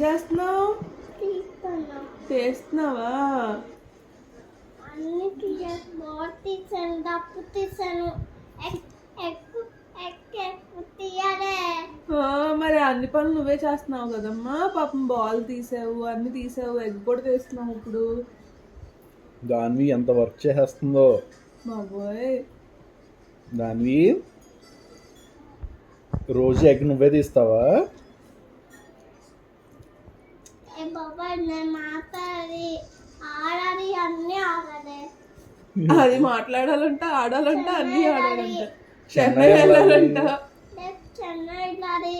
చేస్తున్నావు? చేస్తున్నావా? అన్ని తీసాను, డప్పు తీసాను, తీయాలే. మరి అన్ని పనులు నువ్వే చేస్తున్నావు కదమ్మా. పాపం బాల్ తీసావు, అన్ని తీసావు, ఎగ్ కూడా తీస్తున్నావు ఇప్పుడు. దానివి ఎంత వర్క్ చేసేస్తుందో బాబోయ్. దానివి రోజు ఎగ్ నువ్వే తీస్తావా? బాబాయ్ నేను మాట్లాడి ఆడాలి, అన్ని ఆడాలి. అది మాట్లాడాలంట, ఆడాలంట, అన్ని ఆడాలంట, చెన్నై వెళ్ళాలంట. చెన్నై వెళ్ళాలి.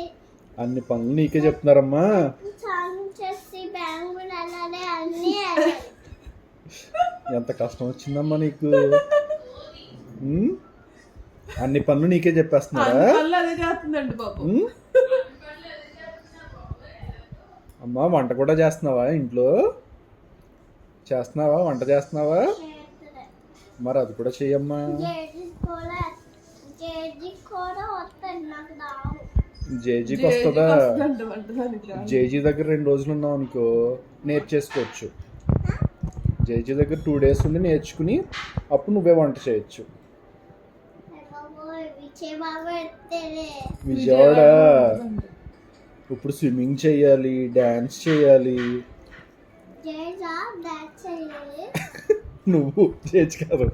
అన్ని పనులు నీకే చెప్తున్నారమ్మా. చేసి బెంగళూరు వెళ్ళాలి, అన్ని ఎంత కష్టం వచ్చిందమ్మా నీకు. అన్ని పనులు నీకే చెప్పేస్తున్నారా? అదే చేస్తుందండి బాబు. అమ్మా వంట కూడా చేస్తున్నావా? ఇంట్లో చేస్తున్నావా? వంట చేస్తున్నావా? మరి అది కూడా చెయ్యమ్మా. జేజీకి వస్తుందా? జేజీ దగ్గర 2 రోజులు ఉన్నావు అనుకో, నేర్చేసుకోవచ్చు. జేజీ దగ్గర 2 days ఉండి నేర్చుకుని అప్పుడు నువ్వే వంట చేయొచ్చు. విజయవాడ ఇప్పుడు స్విమ్మింగ్ చేయాలి, డాన్స్ చేయాలి. నువ్వు చేయొచ్చు కాదు.